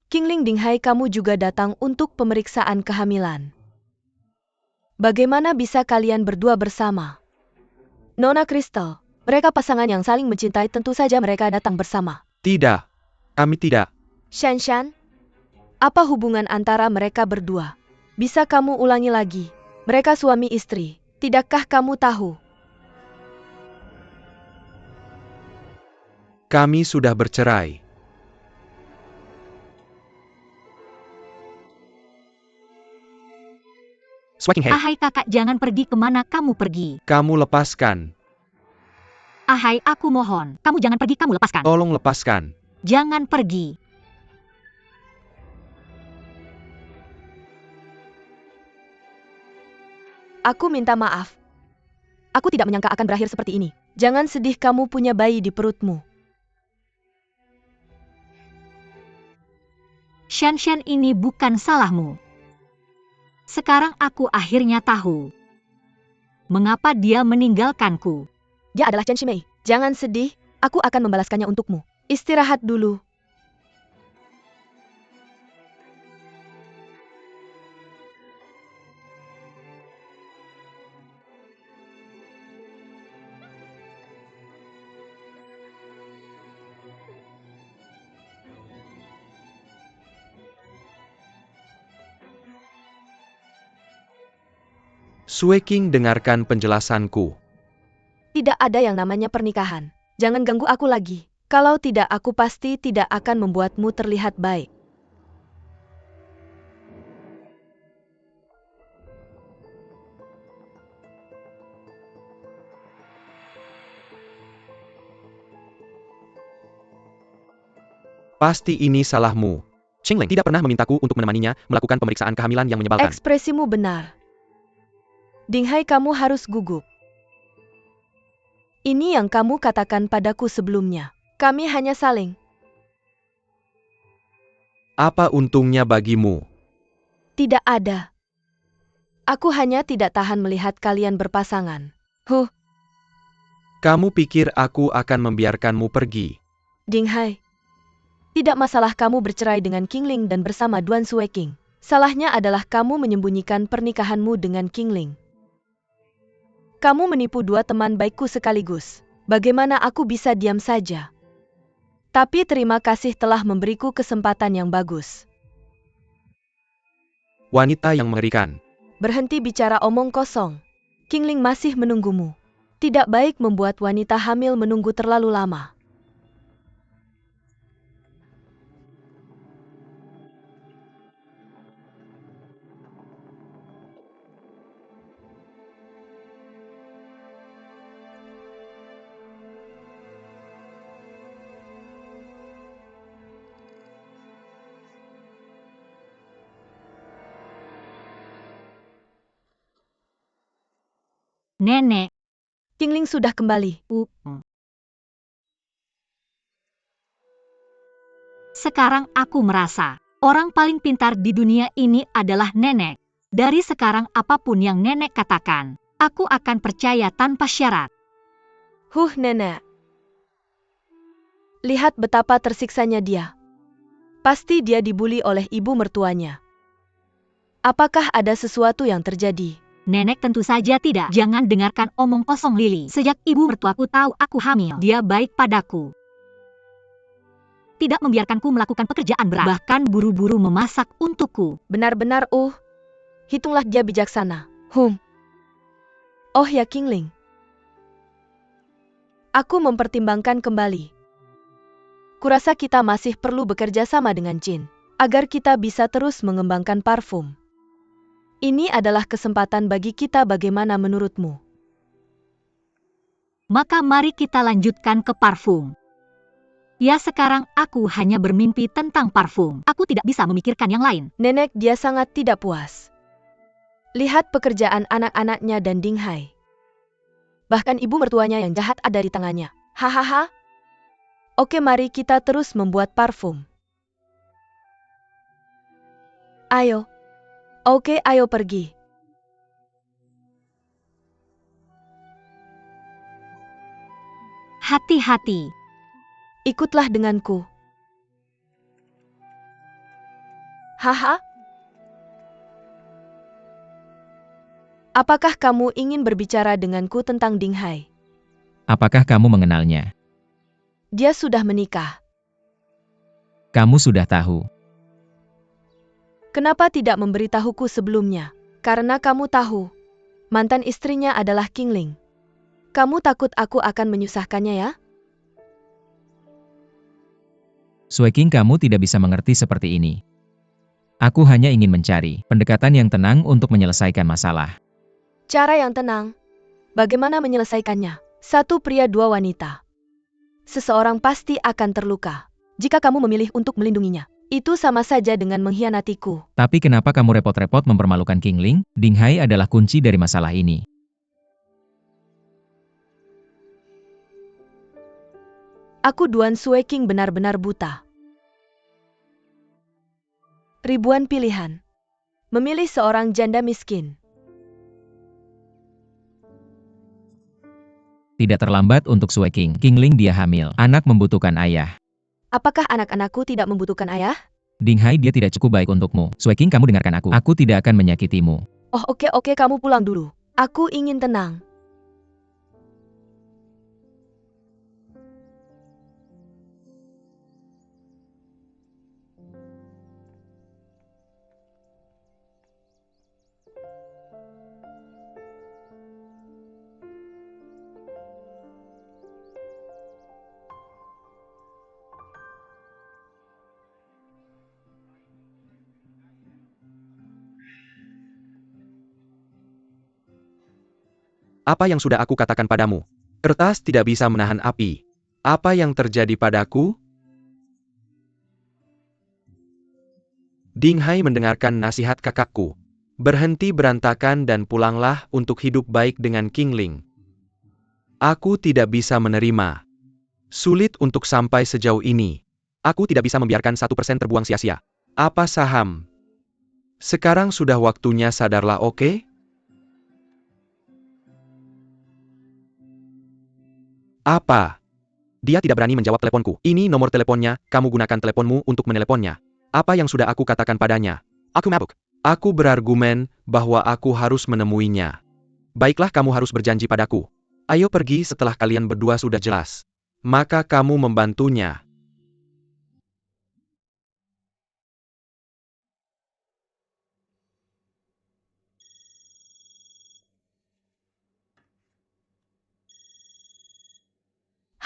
Qingling Dinghai, kamu juga datang untuk pemeriksaan kehamilan. Bagaimana bisa kalian berdua bersama? Nona Crystal, mereka pasangan yang saling mencintai, tentu saja mereka datang bersama. Tidak, kami tidak. Shanshan, apa hubungan antara mereka berdua? Bisa kamu ulangi lagi? Mereka suami istri, tidakkah kamu tahu? Kami sudah bercerai. Swacking Hei, Ahai kakak, jangan pergi, kemana kamu pergi? kamu lepaskan. Ahai, aku mohon, kamu jangan pergi, kamu lepaskan. Tolong lepaskan. Jangan pergi. Aku minta maaf. Aku tidak menyangka akan berakhir seperti ini. Jangan sedih, kamu punya bayi di perutmu. Shanshan, ini bukan salahmu. Sekarang aku akhirnya tahu mengapa dia meninggalkanku. Dia adalah Chen Shimei. Jangan sedih, aku akan membalaskannya untukmu. Istirahat dulu. Swacking, dengarkan penjelasanku. Tidak ada yang namanya pernikahan. Jangan ganggu aku lagi. Kalau tidak, aku pasti tidak akan membuatmu terlihat baik. Pasti ini salahmu. Qingling tidak pernah memintaku untuk menemaninya melakukan pemeriksaan kehamilan yang menyebalkan. Ekspresimu benar. Dinghai, kamu harus gugup. Ini yang kamu katakan padaku sebelumnya. Kami hanya saling. Apa untungnya bagimu? Tidak ada. Aku hanya tidak tahan melihat kalian berpasangan. Huh, Kamu pikir aku akan membiarkanmu pergi? Dinghai. Tidak masalah kamu bercerai dengan Qingling dan bersama Duan Sueking. Salahnya adalah kamu menyembunyikan pernikahanmu dengan Qingling. Kamu menipu dua teman baikku sekaligus. Bagaimana aku bisa diam saja? Tapi terima kasih telah memberiku kesempatan yang bagus. Wanita yang mengerikan. Berhenti bicara omong kosong. Qingling masih menunggumu. Tidak baik membuat wanita hamil menunggu terlalu lama. Nenek. Qingling sudah kembali. Sekarang aku merasa orang paling pintar di dunia ini adalah nenek. Dari sekarang apapun yang nenek katakan, aku akan percaya tanpa syarat. Nenek. Lihat betapa tersiksanya dia. Pasti dia dibuli oleh ibu mertuanya. Apakah ada sesuatu yang terjadi? Nenek, tentu saja tidak. Jangan dengarkan omong kosong Lily. Sejak ibu mertuaku tahu aku hamil, dia baik padaku. Tidak membiarkanku melakukan pekerjaan berat. Bahkan buru-buru memasak untukku. Benar-benar hitunglah dia bijaksana. Oh ya Qingling. Aku mempertimbangkan kembali. Kurasa kita masih perlu bekerja sama dengan Jin, agar kita bisa terus mengembangkan parfum. Ini adalah kesempatan bagi kita, bagaimana menurutmu? Maka mari kita lanjutkan ke parfum. Ya, sekarang aku hanya bermimpi tentang parfum. Aku tidak bisa memikirkan yang lain. Nenek, dia sangat tidak puas. Lihat pekerjaan anak-anaknya dan Dinghai. Bahkan ibu mertuanya yang jahat ada di tangannya. Hahaha. Oke, mari kita terus membuat parfum. Ayo. Oke, ayo pergi. Hati-hati. Ikutlah denganku. Haha. Apakah kamu ingin berbicara denganku tentang Ding Hai? Apakah kamu mengenalnya? Dia sudah menikah. Kamu sudah tahu. Kenapa tidak memberitahuku sebelumnya? Karena kamu tahu, mantan istrinya adalah Qingling. Kamu takut aku akan menyusahkannya ya? Sueking, kamu tidak bisa mengerti seperti ini. Aku hanya ingin mencari pendekatan yang tenang untuk menyelesaikan masalah. Cara yang tenang. Bagaimana menyelesaikannya? Satu pria dua wanita. Seseorang pasti akan terluka jika kamu memilih untuk melindunginya. Itu sama saja dengan mengkhianatiku. Tapi kenapa kamu repot-repot mempermalukan Qingling? Ding Hai adalah kunci dari masalah ini. Aku Duan Sueking benar-benar buta. Ribuan pilihan. Memilih seorang janda miskin. Tidak terlambat untuk Sueking. Qingling dia hamil. Anak membutuhkan ayah. Apakah anak-anakku tidak membutuhkan ayah? Ding Hai, dia tidak cukup baik untukmu. Sueking, kamu dengarkan aku. Aku tidak akan menyakitimu. Oh oke, kamu pulang dulu. Aku ingin tenang. Apa yang sudah aku katakan padamu? Kertas tidak bisa menahan api. Apa yang terjadi padaku? Ding Hai mendengarkan nasihat kakakku. Berhenti berantakan dan pulanglah untuk hidup baik dengan Qingling. Aku tidak bisa menerima. Sulit untuk sampai sejauh ini. Aku tidak bisa membiarkan 1% terbuang sia-sia. Apa saham? Sekarang sudah waktunya sadarlah, oke? Apa? Dia tidak berani menjawab teleponku. Ini nomor teleponnya, kamu gunakan teleponmu untuk meneleponnya. Apa yang sudah aku katakan padanya? Aku mabuk. Aku berargumen bahwa aku harus menemuinya. Baiklah, kamu harus berjanji padaku. Ayo pergi setelah kalian berdua sudah jelas. Maka kamu membantunya.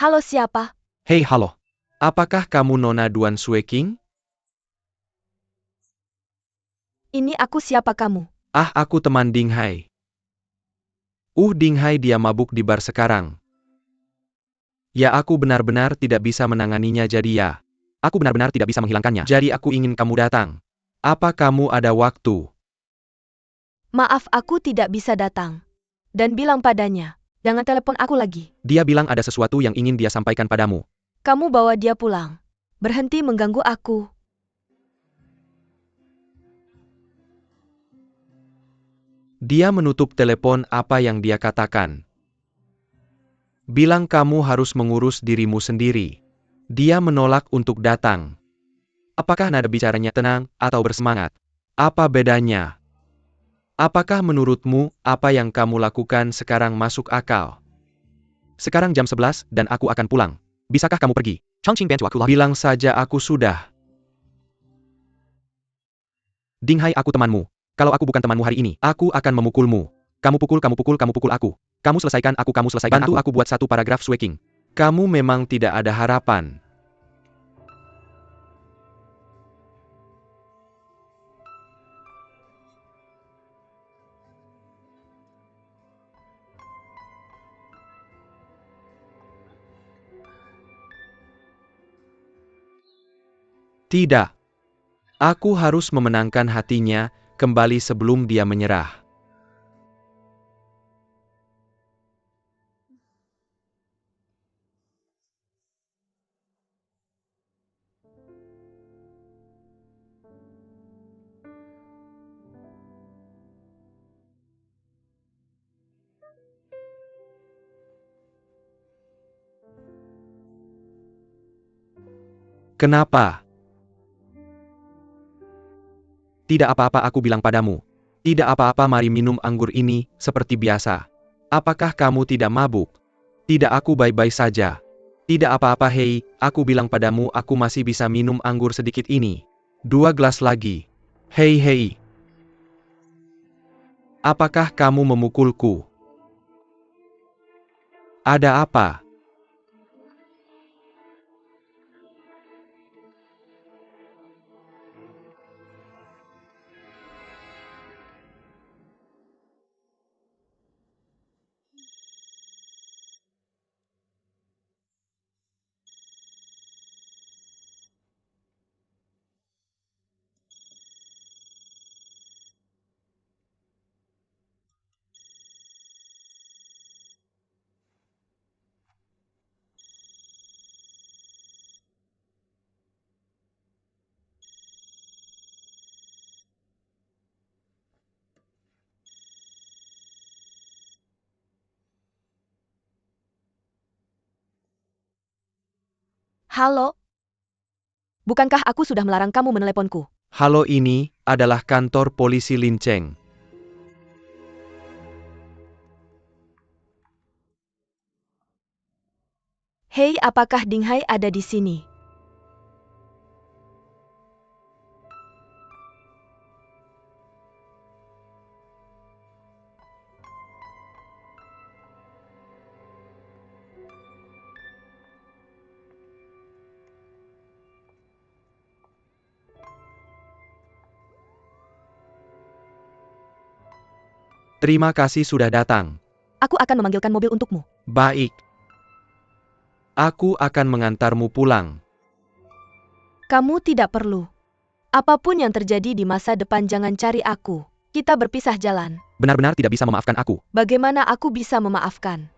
Halo siapa? Hei halo. Apakah kamu Nona Duan Sueking? Ini aku siapa kamu? Ah, aku teman Ding Hai. Ding Hai, dia mabuk di bar sekarang. Ya, aku benar-benar tidak bisa menanganinya, jadi ya. Aku benar-benar tidak bisa menghilangkannya. Jadi aku ingin kamu datang. Apa kamu ada waktu? Maaf, aku tidak bisa datang. Dan bilang padanya, jangan telepon aku lagi. Dia bilang ada sesuatu yang ingin dia sampaikan padamu. Kamu bawa dia pulang. Berhenti mengganggu aku. Dia menutup telepon. Apa yang dia katakan? Bilang kamu harus mengurus dirimu sendiri. Dia menolak untuk datang. Apakah nada bicaranya tenang atau bersemangat? Apa bedanya? Apakah menurutmu apa yang kamu lakukan sekarang masuk akal? Sekarang jam 11 dan aku akan pulang. Bisakah kamu pergi? Chongqing bantu aku. Bilang saja aku sudah. Ding Hai, aku temanmu. Kalau aku bukan temanmu hari ini, aku akan memukulmu. Kamu pukul aku. Kamu selesaikan bantu aku buat satu paragraf Sueking. Kamu memang tidak ada harapan. Tidak. Aku harus memenangkan hatinya kembali sebelum dia menyerah. Kenapa? Tidak apa-apa, aku bilang padamu. Tidak apa-apa, mari minum anggur ini, seperti biasa. Apakah kamu tidak mabuk? Tidak, aku baik-baik saja. Tidak apa-apa, hei, aku bilang padamu, aku masih bisa minum anggur sedikit ini. 2 gelas lagi. Hei, hei. Apakah kamu memukulku? Ada apa? Halo? Bukankah aku sudah melarang kamu meneleponku? Halo, ini adalah kantor polisi Linceng. Hei, apakah Dinghai ada di sini? Terima kasih sudah datang. Aku akan memanggilkan mobil untukmu. Baik. Aku akan mengantarmu pulang. Kamu tidak perlu. Apapun yang terjadi di masa depan, jangan cari aku. Kita berpisah jalan. Benar-benar tidak bisa memaafkan aku. Bagaimana aku bisa memaafkan?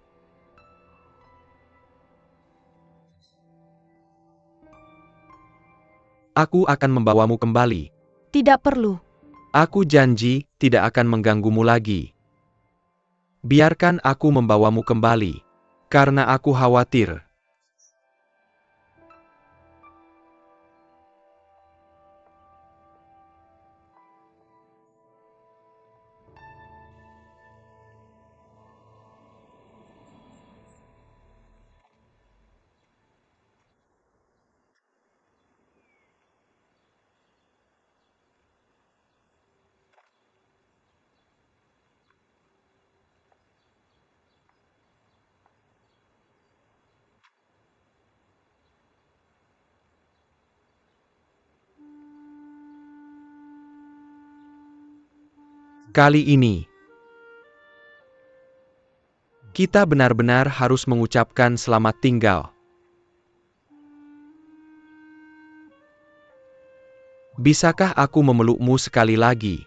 Aku akan membawamu kembali. Tidak perlu. Aku janji tidak akan mengganggumu lagi. Biarkan aku membawamu kembali. Karena aku khawatir. Kali ini, kita benar-benar harus mengucapkan selamat tinggal. Bisakah aku memelukmu sekali lagi?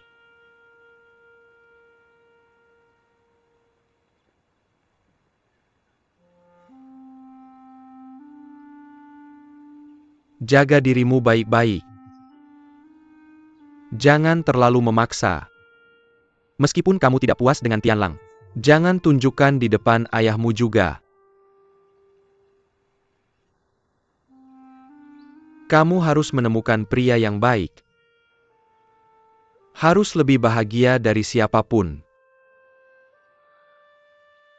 Jaga dirimu baik-baik. Jangan terlalu memaksa. Meskipun kamu tidak puas dengan Tianlang, jangan tunjukkan di depan ayahmu juga. Kamu harus menemukan pria yang baik. Harus lebih bahagia dari siapapun.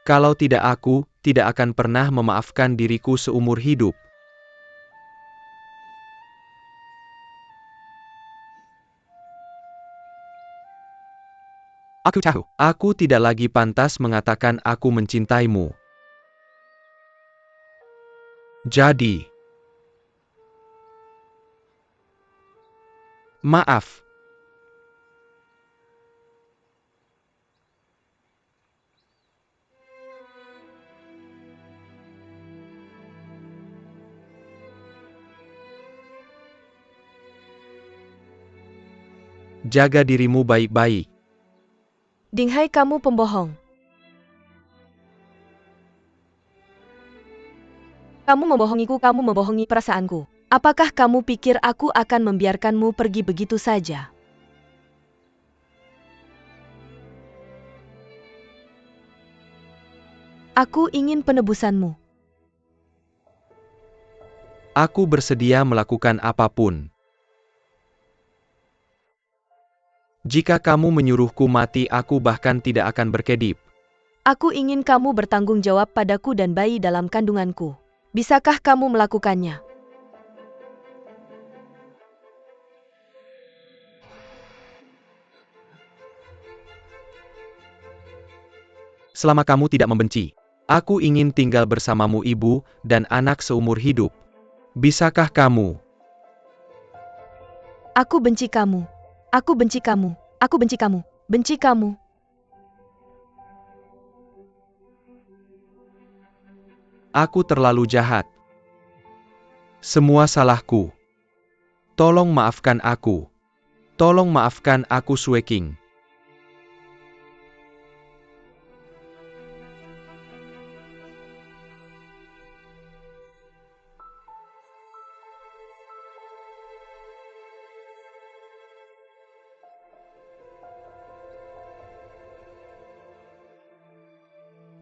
Kalau tidak, aku tidak akan pernah memaafkan diriku seumur hidup. Aku tahu, aku tidak lagi pantas mengatakan aku mencintaimu. Jadi, maaf. Jaga dirimu baik-baik. Dinghai, kamu pembohong. Kamu membohongiku, kamu membohongi perasaanku. Apakah kamu pikir aku akan membiarkanmu pergi begitu saja? Aku ingin penebusanmu. Aku bersedia melakukan apapun. Jika kamu menyuruhku mati, aku bahkan tidak akan berkedip. Aku ingin kamu bertanggung jawab padaku dan bayi dalam kandunganku. Bisakah kamu melakukannya? Selama kamu tidak membenci, aku ingin tinggal bersamamu ibu dan anak seumur hidup. Bisakah kamu? Aku benci kamu. Aku benci kamu. Aku benci kamu. Benci kamu. Aku terlalu jahat. Semua salahku. Tolong maafkan aku. Tolong maafkan aku, Sueking.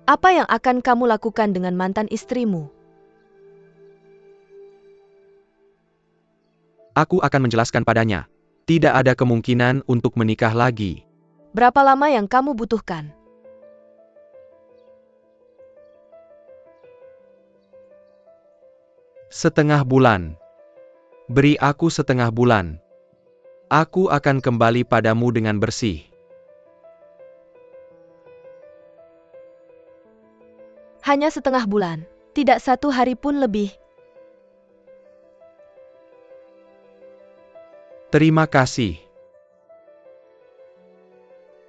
Apa yang akan kamu lakukan dengan mantan istrimu? Aku akan menjelaskan padanya. Tidak ada kemungkinan untuk menikah lagi. Berapa lama yang kamu butuhkan? Setengah bulan. Beri aku setengah bulan. Aku akan kembali padamu dengan bersih. Hanya setengah bulan, tidak 1 hari pun lebih. Terima kasih.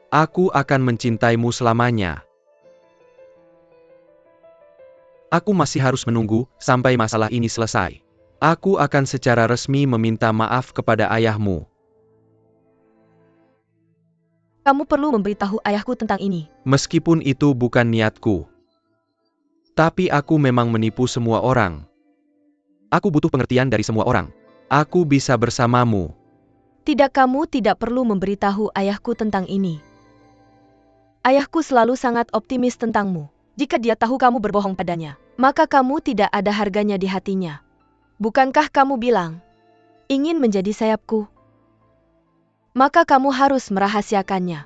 Aku akan mencintaimu selamanya. Aku masih harus menunggu sampai masalah ini selesai. Aku akan secara resmi meminta maaf kepada ayahmu. Kamu perlu memberitahu ayahku tentang ini. Meskipun itu bukan niatku. Tapi aku memang menipu semua orang. Aku butuh pengertian dari semua orang. Aku bisa bersamamu. Tidak, kamu tidak perlu memberitahu ayahku tentang ini. Ayahku selalu sangat optimis tentangmu. Jika dia tahu kamu berbohong padanya, maka kamu tidak ada harganya di hatinya. Bukankah kamu bilang, ingin menjadi sayapku? Maka kamu harus merahasiakannya.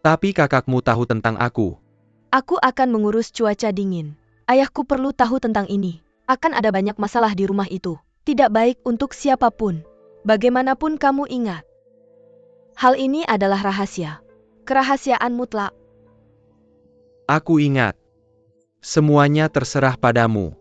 Tapi kakakmu tahu tentang aku. Aku akan mengurus cuaca dingin. Ayahku perlu tahu tentang ini. Akan ada banyak masalah di rumah itu. Tidak baik untuk siapapun. Bagaimanapun kamu ingat. Hal ini adalah rahasia. Kerahasiaan mutlak. Aku ingat. Semuanya terserah padamu.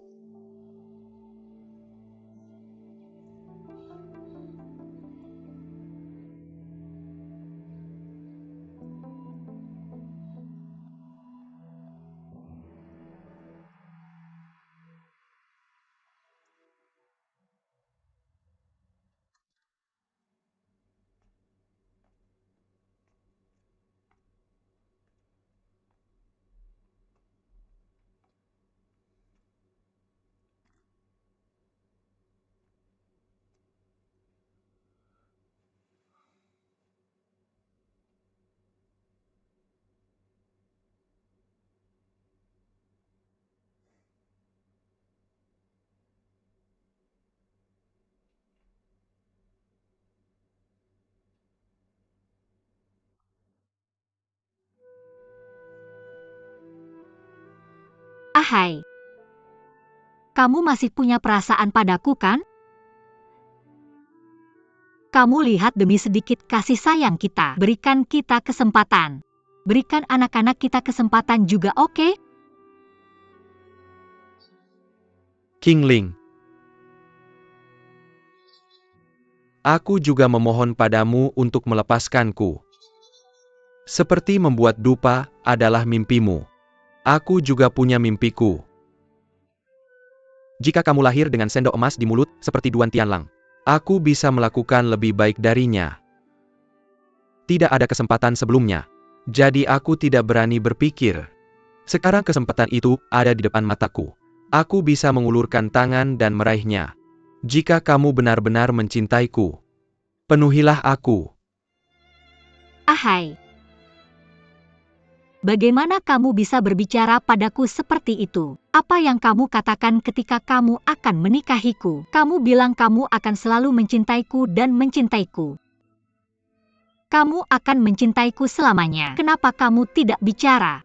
Ahai, kamu masih punya perasaan padaku kan? Kamu lihat demi sedikit kasih sayang kita. Berikan kita kesempatan. Berikan anak-anak kita kesempatan juga, oke? Qingling. Aku juga memohon padamu untuk melepaskanku. Seperti membuat dupa adalah mimpimu. Aku juga punya mimpiku. Jika kamu lahir dengan sendok emas di mulut, seperti Duan Tianlang, aku bisa melakukan lebih baik darinya. Tidak ada kesempatan sebelumnya. Jadi aku tidak berani berpikir. Sekarang kesempatan itu ada di depan mataku. Aku bisa mengulurkan tangan dan meraihnya. Jika kamu benar-benar mencintaiku, penuhilah aku. Ahai. Bagaimana kamu bisa berbicara padaku seperti itu? Apa yang kamu katakan ketika kamu akan menikahiku? Kamu bilang kamu akan selalu mencintaiku dan mencintaiku. Kamu akan mencintaiku selamanya. Kenapa kamu tidak bicara?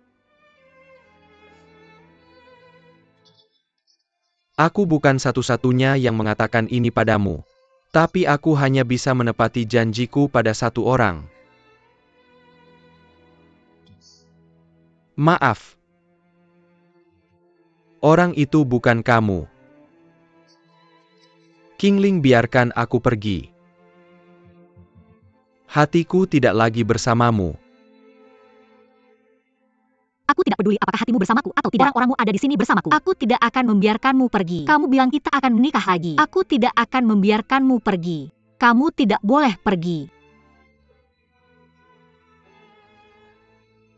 Aku bukan satu-satunya yang mengatakan ini padamu. Tapi aku hanya bisa menepati janjiku pada satu orang. Maaf. Orang itu bukan kamu. Qingling, biarkan aku pergi. Hatiku tidak lagi bersamamu. Aku tidak peduli apakah hatimu bersamaku atau tidak. Orang-orangmu ada di sini bersamaku. Aku tidak akan membiarkanmu pergi. Kamu bilang kita akan menikah lagi. Aku tidak akan membiarkanmu pergi. Kamu tidak boleh pergi.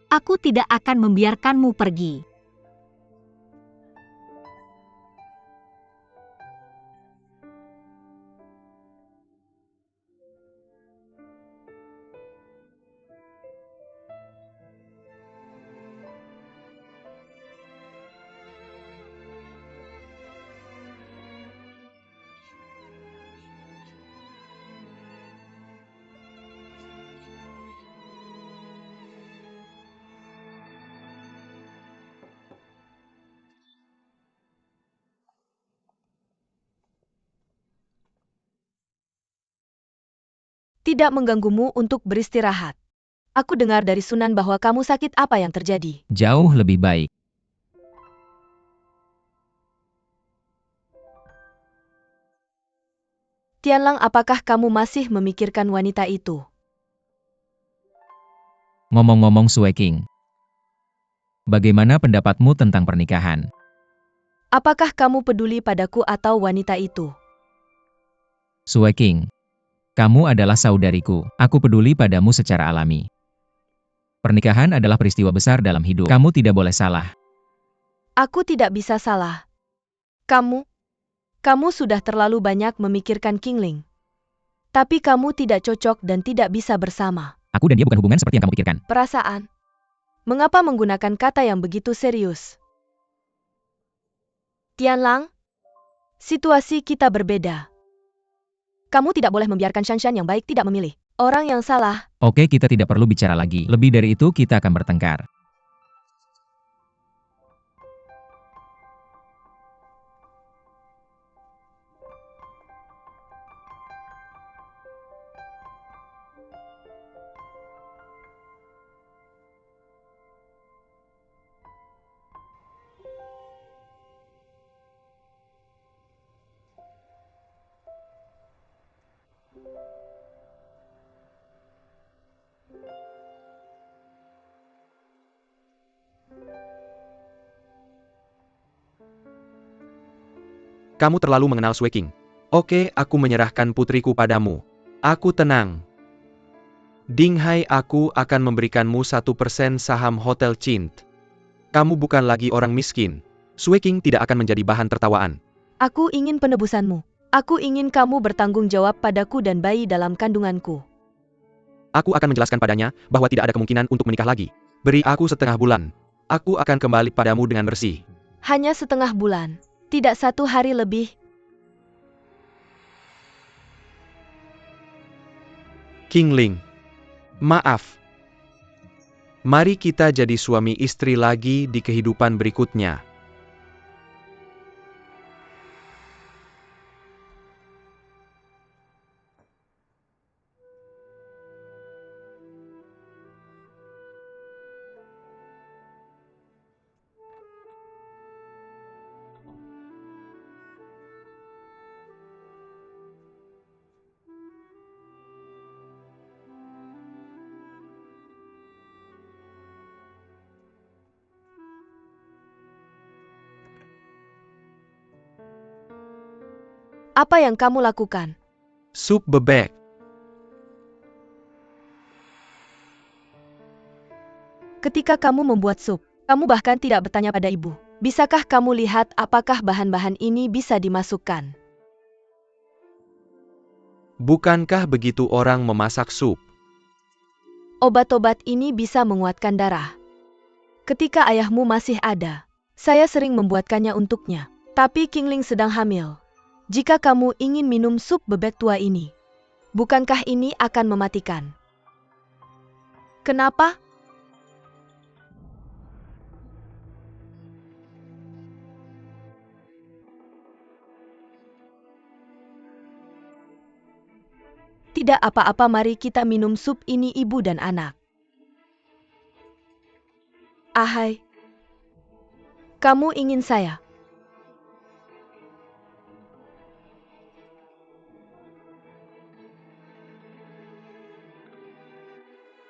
Aku tidak akan membiarkanmu pergi. Tidak mengganggumu untuk beristirahat. Aku dengar dari Sunan bahwa kamu sakit. Apa yang terjadi? Jauh lebih baik. Tianlang, apakah kamu masih memikirkan wanita itu? Ngomong-ngomong Sue King, bagaimana pendapatmu tentang pernikahan? Apakah kamu peduli padaku atau wanita itu? Sue King, kamu adalah saudariku. Aku peduli padamu secara alami. Pernikahan adalah peristiwa besar dalam hidup. Kamu tidak boleh salah. Aku tidak bisa salah. Kamu sudah terlalu banyak memikirkan Qingling. Tapi kamu tidak cocok dan tidak bisa bersama. Aku dan dia bukan hubungan seperti yang kamu pikirkan. Perasaan. Mengapa menggunakan kata yang begitu serius? Tianlang, situasi kita berbeda. Kamu tidak boleh membiarkan Shanshan yang baik tidak memilih orang yang salah. Oke, kita tidak perlu bicara lagi. Lebih dari itu, kita akan bertengkar. Kamu terlalu mengenal Sue King. Oke, aku menyerahkan putriku padamu. Aku tenang. Dinghai, aku akan memberikanmu 1% saham Hotel Chint. Kamu bukan lagi orang miskin. Sue King tidak akan menjadi bahan tertawaan. Aku ingin penebusanmu. Aku ingin kamu bertanggung jawab padaku dan bayi dalam kandunganku. Aku akan menjelaskan padanya bahwa tidak ada kemungkinan untuk menikah lagi. Beri aku setengah bulan. Aku akan kembali padamu dengan bersih. Hanya setengah bulan. Tidak 1 hari lebih. Qingling, maaf. Mari kita jadi suami istri lagi di kehidupan berikutnya. Apa yang kamu lakukan? Sup bebek. Ketika kamu membuat sup, kamu bahkan tidak bertanya pada ibu. Bisakah kamu lihat apakah bahan-bahan ini bisa dimasukkan? Bukankah begitu orang memasak sup? Obat-obat ini bisa menguatkan darah. Ketika ayahmu masih ada, saya sering membuatkannya untuknya. Tapi Qingling sedang hamil. Jika kamu ingin minum sup bebek tua ini, bukankah ini akan mematikan? Kenapa? Tidak apa-apa, mari kita minum sup ini ibu dan anak. Ahai. Kamu ingin saya?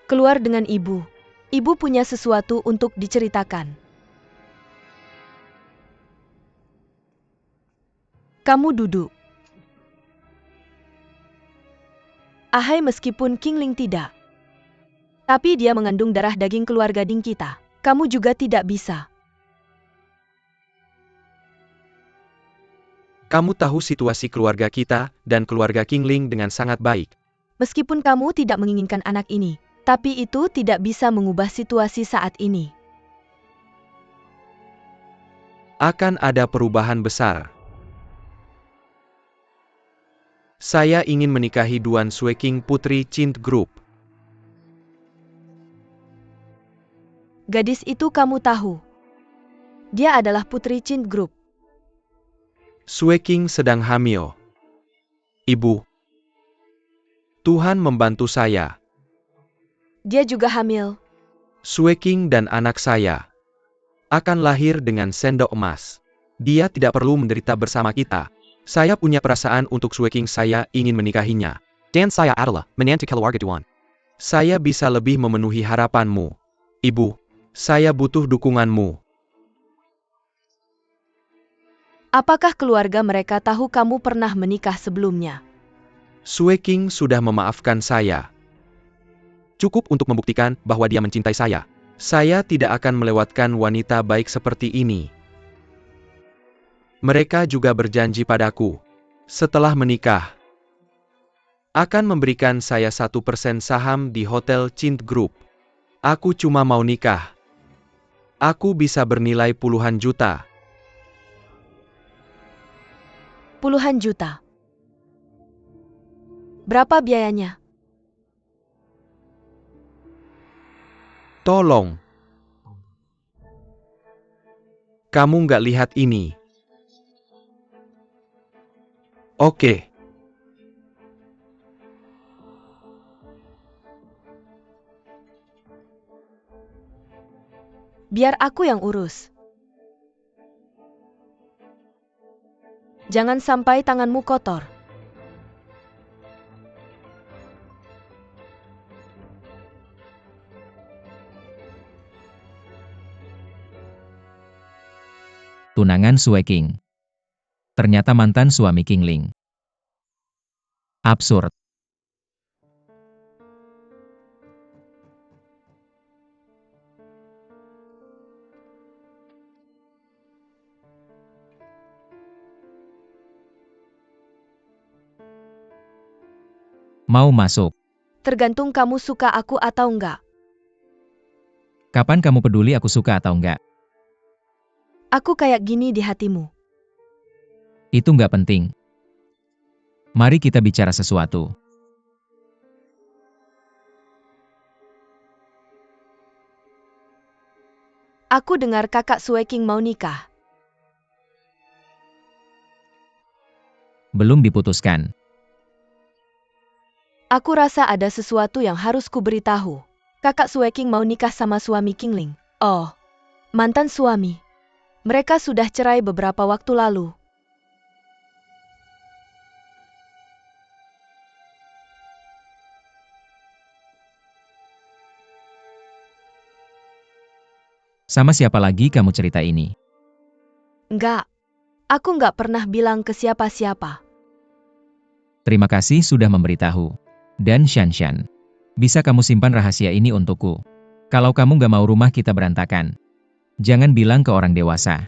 Keluar dengan ibu. Ibu punya sesuatu untuk diceritakan. Kamu duduk. Ahai, meskipun Kingling tidak. Tapi dia mengandung darah daging keluarga Ding kita. Kamu juga tidak bisa. Kamu tahu situasi keluarga kita dan keluarga Kingling dengan sangat baik. Meskipun kamu tidak menginginkan anak ini, tapi itu tidak bisa mengubah situasi saat ini. Akan ada perubahan besar. Saya ingin menikahi Duan Sueking, putri Cint Group. Gadis itu kamu tahu. Dia adalah putri Cint Group. Sueking sedang hamil. Ibu. Tuhan membantu saya. Dia juga hamil. Sueking dan anak saya akan lahir dengan sendok emas. Dia tidak perlu menderita bersama kita. Saya punya perasaan untuk Sueking, saya ingin menikahinya. Dan saya adalah menantu keluarga Duan. Saya bisa lebih memenuhi harapanmu. Ibu, saya butuh dukunganmu. Apakah keluarga mereka tahu kamu pernah menikah sebelumnya? Sueking sudah memaafkan saya. Cukup untuk membuktikan bahwa dia mencintai saya. Saya tidak akan melewatkan wanita baik seperti ini. Mereka juga berjanji padaku, setelah menikah, akan memberikan saya 1% saham di Hotel Cint Group. Aku cuma mau nikah. Aku bisa bernilai puluhan juta. Puluhan juta. Berapa biayanya? Tolong. Kamu nggak lihat ini? Oke. Biar aku yang urus. Jangan sampai tanganmu kotor. Tunangan Sueking. Ternyata mantan suami Kingling. Absurd. Mau masuk? Tergantung kamu suka aku atau enggak. Kapan kamu peduli aku suka atau enggak? Aku kayak gini di hatimu. Itu enggak penting. Mari kita bicara sesuatu. Aku dengar kakak Sueking mau nikah. Belum diputuskan. Aku rasa ada sesuatu yang harus kuberitahu. Kakak Sueking mau nikah sama suami Kingling. Oh, mantan suami. Mereka sudah cerai beberapa waktu lalu. Sama siapa lagi kamu cerita ini? Enggak. Aku enggak pernah bilang ke siapa-siapa. Terima kasih sudah memberitahu. Dan Shanshan, bisa kamu simpan rahasia ini untukku. Kalau kamu gak mau rumah kita berantakan, jangan bilang ke orang dewasa.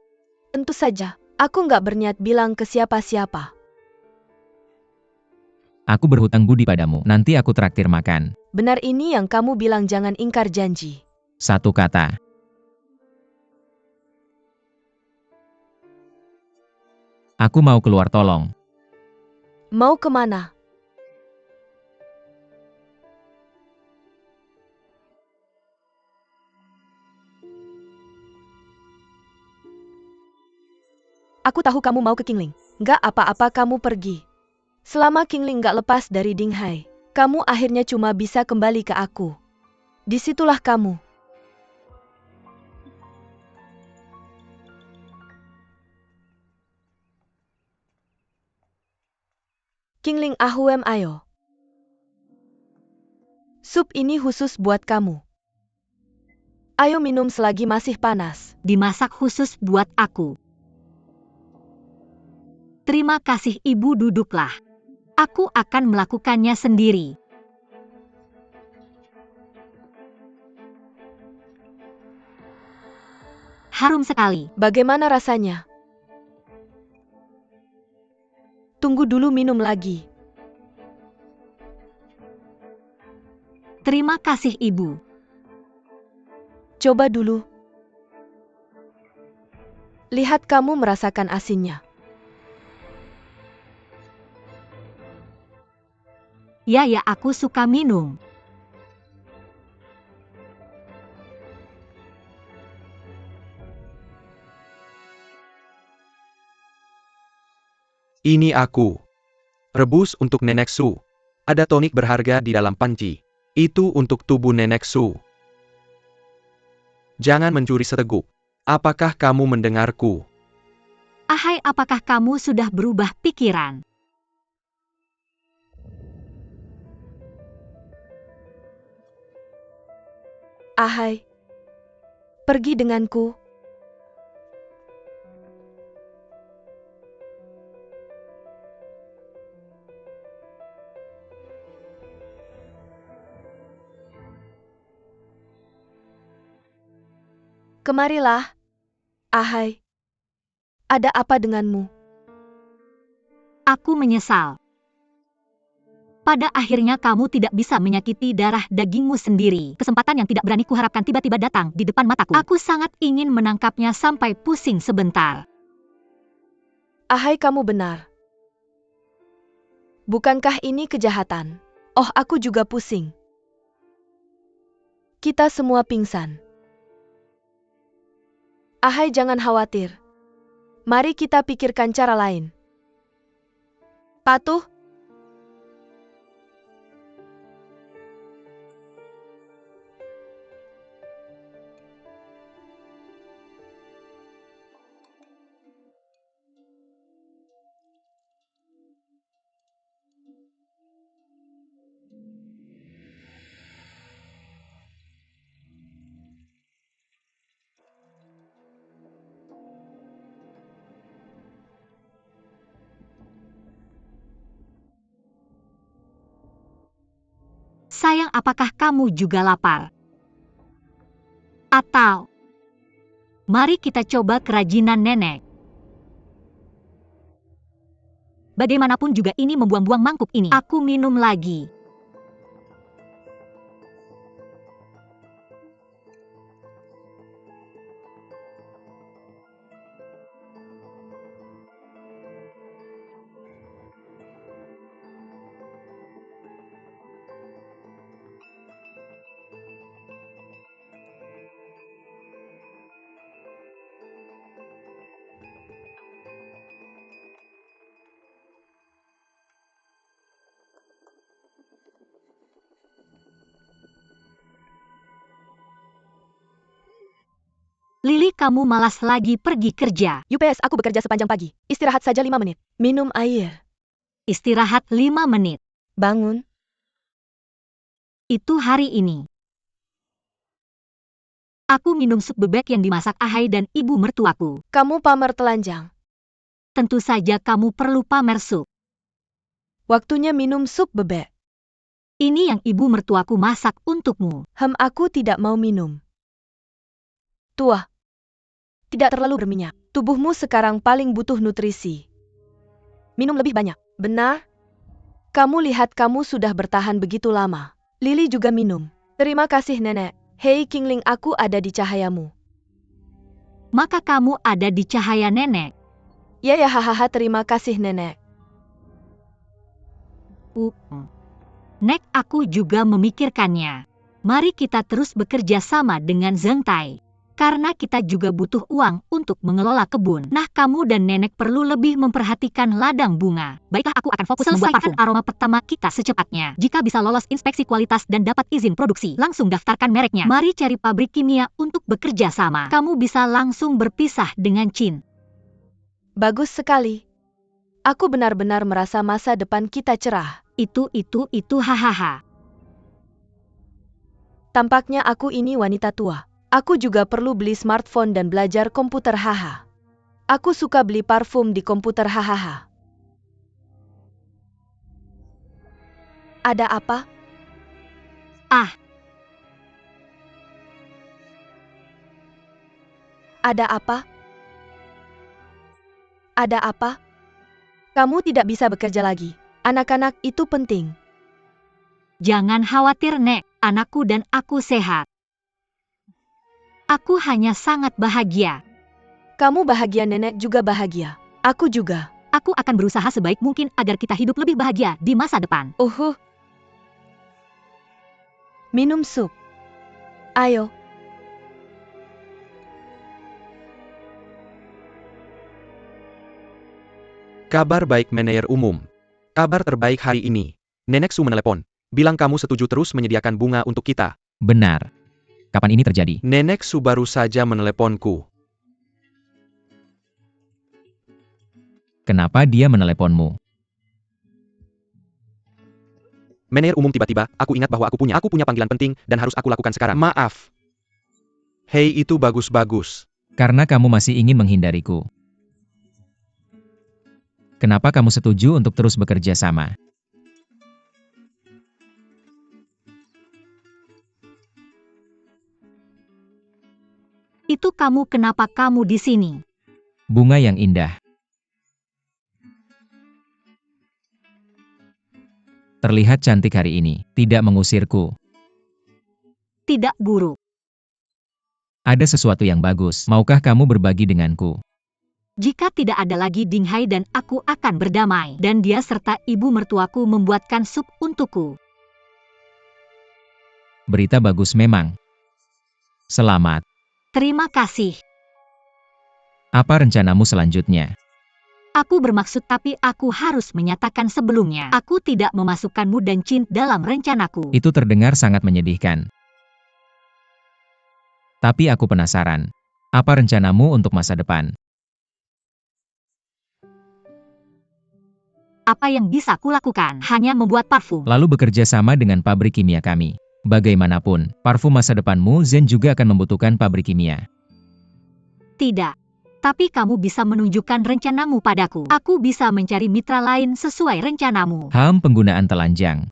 Tentu saja, aku enggak berniat bilang ke siapa-siapa. Aku berhutang budi padamu, nanti aku traktir makan. Benar ini yang kamu bilang, jangan ingkar janji. Satu kata. Aku mau keluar, tolong. Mau kemana? Aku tahu kamu mau ke Qingling. Nggak apa-apa kamu pergi. Selama Qingling nggak lepas dari Ding Hai, kamu akhirnya cuma bisa kembali ke aku. Disitulah kamu. Qingling Ahuem ayo. Sup ini khusus buat kamu. Ayo minum selagi masih panas. Dimasak khusus buat aku. Terima kasih ibu, duduklah. Aku akan melakukannya sendiri. Harum sekali. Bagaimana rasanya? Tunggu dulu minum lagi. Terima kasih ibu. Coba dulu. Lihat kamu merasakan asinnya. Ya, aku suka minum. Ini aku. Rebus untuk Nenek Su. Ada tonik berharga di dalam panci. Itu untuk tubuh Nenek Su. Jangan mencuri seteguk. Apakah kamu mendengarku? Ahai, apakah kamu sudah berubah pikiran? Ahai. Pergi denganku. Kemarilah. Ahai. Ada apa denganmu? Aku menyesal. Pada akhirnya kamu tidak bisa menyakiti darah dagingmu sendiri. Kesempatan yang tidak berani kuharapkan tiba-tiba datang di depan mataku. Aku sangat ingin menangkapnya sampai pusing sebentar. Ahai, kamu benar. Bukankah ini kejahatan? Oh, aku juga pusing. Kita semua pingsan. Ahai, jangan khawatir. Mari kita pikirkan cara lain. Patuh? Sayang, apakah kamu juga lapar? Atau, mari kita coba kerajinan nenek. Bagaimanapun juga ini membuang-buang mangkuk ini. Aku minum lagi. Lili, kamu malas lagi pergi kerja. UPS, aku bekerja sepanjang pagi. Istirahat saja 5 menit. Minum air. Istirahat 5 menit. Bangun. Itu hari ini. Aku minum sup bebek yang dimasak Ahai dan ibu mertuaku. Kamu pamer telanjang. Tentu saja kamu perlu pamer sup. Waktunya minum sup bebek. Ini yang ibu mertuaku masak untukmu. Aku tidak mau minum. Tua. Tidak terlalu berminyak. Tubuhmu sekarang paling butuh nutrisi. Minum lebih banyak. Benar? Kamu lihat kamu sudah bertahan begitu lama. Lili juga minum. Terima kasih nenek. Hei Qingling, aku ada di cahayamu. Maka kamu ada di cahaya nenek. Ya hahaha, terima kasih nenek. Nek, aku juga memikirkannya. Mari kita terus bekerja sama dengan Zheng Tai. Karena kita juga butuh uang untuk mengelola kebun. Nah, kamu dan nenek perlu lebih memperhatikan ladang bunga. Baiklah, aku akan fokus membuat parfum aroma pertama kita secepatnya. Jika bisa lolos inspeksi kualitas dan dapat izin produksi, langsung daftarkan mereknya. Mari cari pabrik kimia untuk bekerja sama. Kamu bisa langsung berpisah dengan Chin. Bagus sekali. Aku benar-benar merasa masa depan kita cerah. Itu, hahaha. Tampaknya aku ini wanita tua. Aku juga perlu beli smartphone dan belajar komputer haha. Aku suka beli parfum di komputer hahaha. Ada apa? Ada apa? Ada apa? Kamu tidak bisa bekerja lagi. Anak-anak itu penting. Jangan khawatir, Nek. Anakku dan aku sehat. Aku hanya sangat bahagia. Kamu bahagia, nenek juga bahagia. Aku juga. Aku akan berusaha sebaik mungkin agar kita hidup lebih bahagia di masa depan. Minum sup. Ayo. Kabar baik manajer umum. Kabar terbaik hari ini. Nenek Su menelepon. Bilang kamu setuju terus menyediakan bunga untuk kita. Benar. Kapan ini terjadi? Nenek Su baru saja meneleponku. Kenapa dia meneleponmu? Manajer umum, tiba-tiba, aku ingat bahwa aku punya panggilan penting dan harus aku lakukan sekarang. Maaf. Hei, itu bagus-bagus. Karena kamu masih ingin menghindariku. Kenapa kamu setuju untuk terus bekerja sama? Itu kenapa kamu di sini? Bunga yang indah. Terlihat cantik hari ini, tidak mengusirku. Tidak buruk. Ada sesuatu yang bagus, maukah kamu berbagi denganku? Jika tidak ada lagi Dinghai dan aku akan berdamai. Dan dia serta ibu mertuaku membuatkan sup untukku. Berita bagus memang. Selamat. Terima kasih. Apa rencanamu selanjutnya? Aku bermaksud tapi aku harus menyatakan sebelumnya. Aku tidak memasukkanmu dan Chin dalam rencanaku. Itu terdengar sangat menyedihkan. Tapi aku penasaran. Apa rencanamu untuk masa depan? Apa yang bisa kulakukan? Hanya membuat parfum. Lalu bekerja sama dengan pabrik kimia kami. Bagaimanapun, parfum masa depanmu Zen juga akan membutuhkan pabrik kimia. Tidak. Tapi kamu bisa menunjukkan rencanamu padaku. Aku bisa mencari mitra lain sesuai rencanamu. Penggunaan telanjang.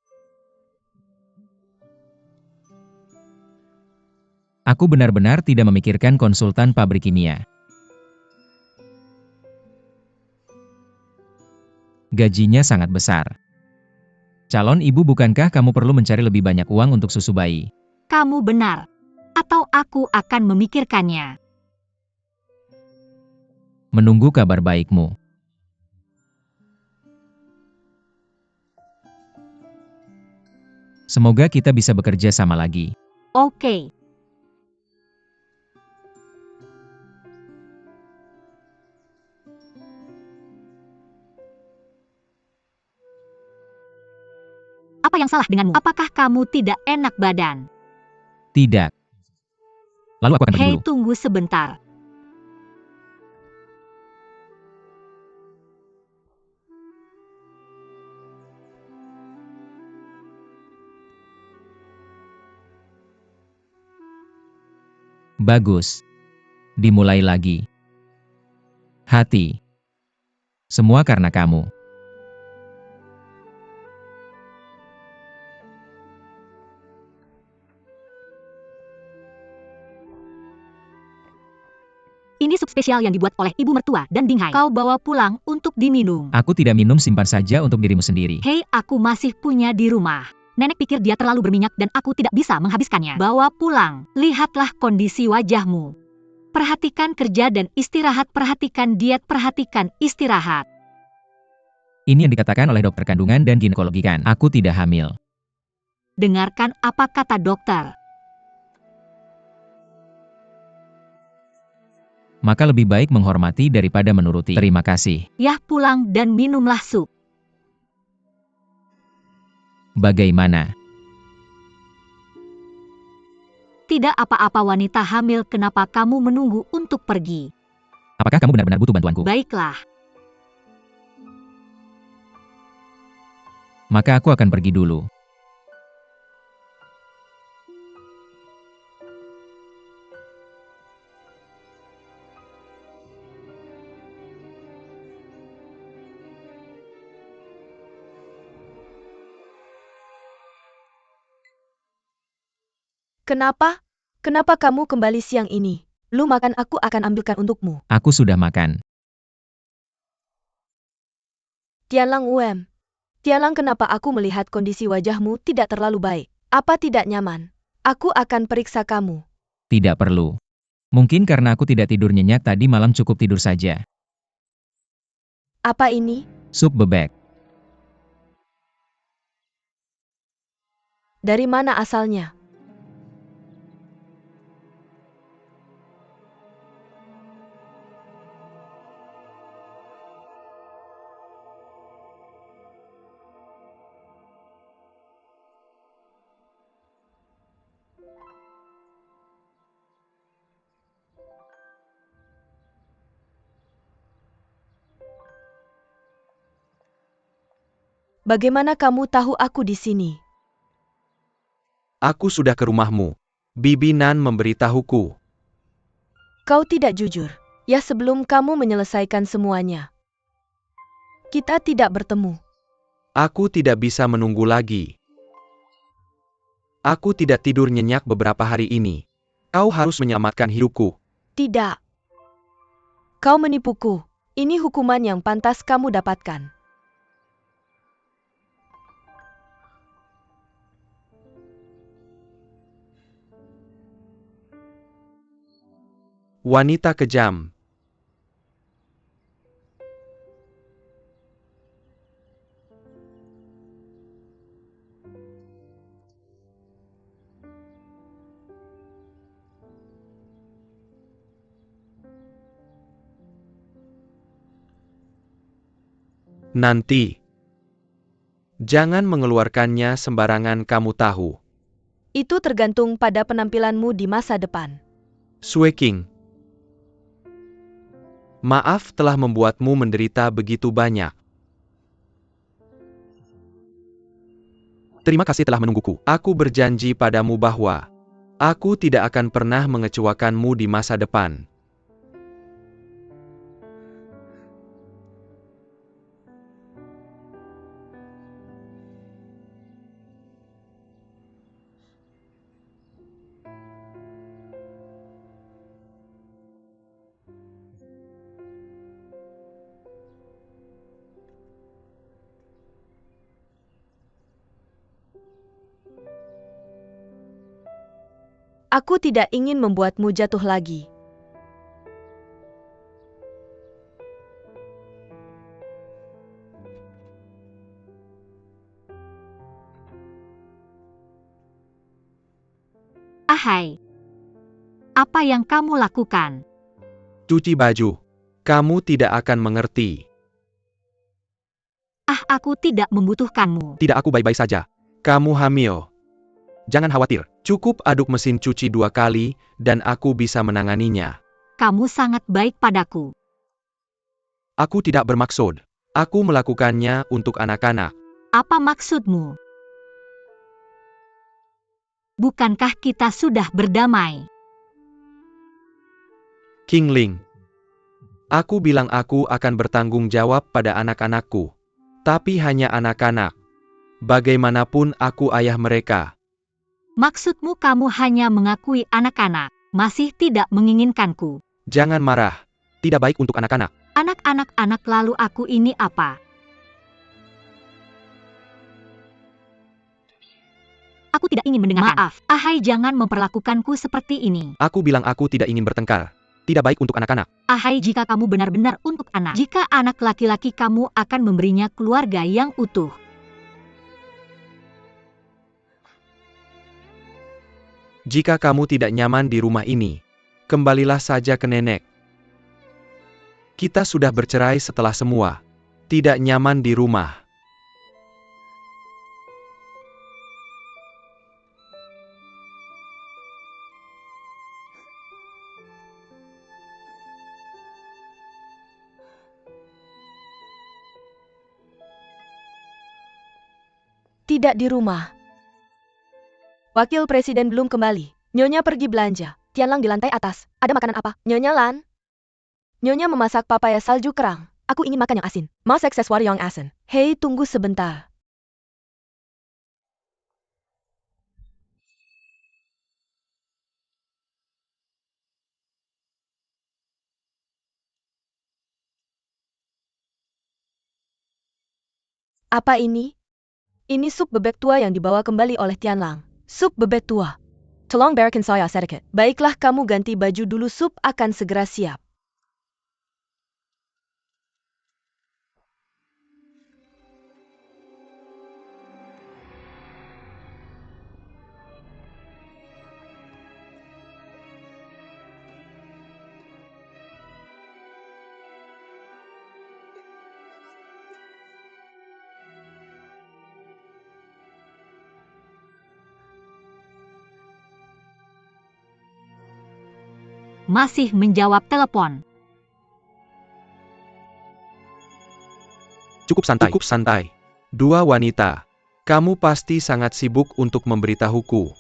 Aku benar-benar tidak memikirkan konsultan pabrik kimia. Gajinya sangat besar. Calon ibu, bukankah kamu perlu mencari lebih banyak uang untuk susu bayi? Kamu benar. Atau aku akan memikirkannya. Menunggu kabar baikmu. Semoga kita bisa bekerja sama lagi. Oke. Apa yang salah denganmu? Apakah kamu tidak enak badan? Tidak. Lalu aku akan pergi Hei, dulu. tunggu sebentar. Bagus. Dimulai lagi. Hati. Semua karena kamu. Ini sup spesial yang dibuat oleh ibu mertua dan Dinghai. Kau bawa pulang untuk diminum. Aku tidak minum, simpan saja untuk dirimu sendiri. Hei, aku masih punya di rumah. Nenek pikir dia terlalu berminyak dan aku tidak bisa menghabiskannya. Bawa pulang. Lihatlah kondisi wajahmu. Perhatikan kerja dan istirahat, perhatikan diet, perhatikan istirahat. Ini yang dikatakan oleh dokter kandungan dan ginekologi kan? Aku tidak hamil. Dengarkan apa kata dokter. Maka lebih baik menghormati daripada menuruti. Terima kasih. Yah, pulang dan minumlah sup. Bagaimana? Tidak apa-apa wanita hamil, kenapa kamu menunggu untuk pergi? Apakah kamu benar-benar butuh bantuanku? Baiklah, Maka aku akan pergi dulu. Kenapa? Kenapa kamu kembali siang ini? Lu makan, aku akan ambilkan untukmu. Aku sudah makan. Tianlang Uem. Tianlang, kenapa aku melihat kondisi wajahmu tidak terlalu baik? Apa tidak nyaman? Aku akan periksa kamu. Tidak perlu. Mungkin karena aku tidak tidur nyenyak tadi malam, cukup tidur saja. Apa ini? Sup bebek. Dari mana asalnya? Bagaimana kamu tahu aku di sini? Aku sudah ke rumahmu. Bibi Nan memberitahuku. Kau tidak jujur. Ya, sebelum kamu menyelesaikan semuanya. Kita tidak bertemu. Aku tidak bisa menunggu lagi. Aku tidak tidur nyenyak beberapa hari ini. Kau harus menyelamatkan hidupku. Tidak. Kau menipuku. Ini hukuman yang pantas kamu dapatkan. Wanita kejam. Nanti. Jangan mengeluarkannya sembarangan, kamu tahu. Itu tergantung pada penampilanmu di masa depan. Sueking. Maaf telah membuatmu menderita begitu banyak. Terima kasih telah menungguku. Aku berjanji padamu bahwa aku tidak akan pernah mengecewakanmu di masa depan. Aku tidak ingin membuatmu jatuh lagi. ahai. Apa yang kamu lakukan? Cuci baju. Kamu tidak akan mengerti. Aku tidak membutuhkanmu. Tidak, aku baik-baik saja. Kamu hamil. Jangan khawatir. Cukup aduk mesin cuci 2 kali, dan aku bisa menanganinya. Kamu sangat baik padaku. Aku tidak bermaksud. Aku melakukannya untuk anak-anak. Apa maksudmu? Bukankah kita sudah berdamai? Qingling. Aku bilang aku akan bertanggung jawab pada anak-anakku. Tapi hanya anak-anak. Bagaimanapun aku ayah mereka. Maksudmu kamu hanya mengakui anak-anak, masih tidak menginginkanku. Jangan marah. Tidak baik untuk anak-anak. Anak-anak lalu aku ini apa? Aku tidak ingin mendengarkan. Maaf, ahai, jangan memperlakukanku seperti ini. Aku bilang aku tidak ingin bertengkar. Tidak baik untuk anak-anak. Ahai, jika kamu benar-benar untuk anak. Jika anak laki-laki kamu akan memberinya keluarga yang utuh. Jika kamu tidak nyaman di rumah ini, kembalilah saja ke nenek. Kita sudah bercerai setelah semua. Tidak nyaman di rumah. Tidak di rumah. Wakil Presiden belum kembali. Nyonya pergi belanja. Tianlang di lantai atas. Ada makanan apa? Nyonya Lan? Nyonya memasak papaya salju kerang. Aku ingin makan yang asin. Mas aksesoris yang asin. Hei, tunggu sebentar. Apa ini? Ini sup bebek tua yang dibawa kembali oleh Tianlang. Sup bebek tua. Tolong berikan saya sedikit. Baiklah, kamu ganti baju dulu, sup akan segera siap. Masih menjawab telepon. Cukup santai. Cukup santai. Dua wanita. Kamu pasti sangat sibuk untuk memberitahuku.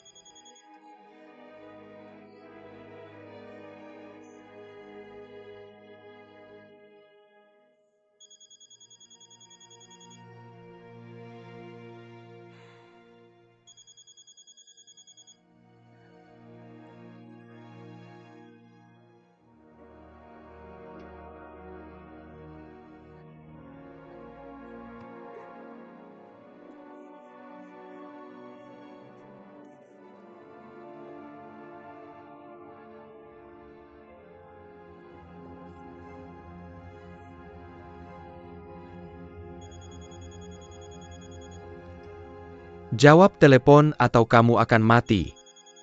Jawab telepon atau kamu akan mati.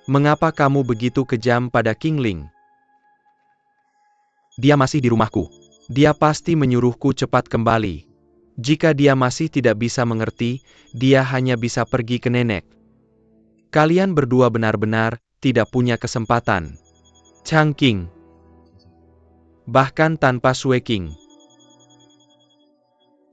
Mengapa kamu begitu kejam pada Qingling? Dia masih di rumahku. Dia pasti menyuruhku cepat kembali. Jika dia masih tidak bisa mengerti, dia hanya bisa pergi ke nenek. Kalian berdua benar-benar tidak punya kesempatan. Changqing. Bahkan tanpa Sueking.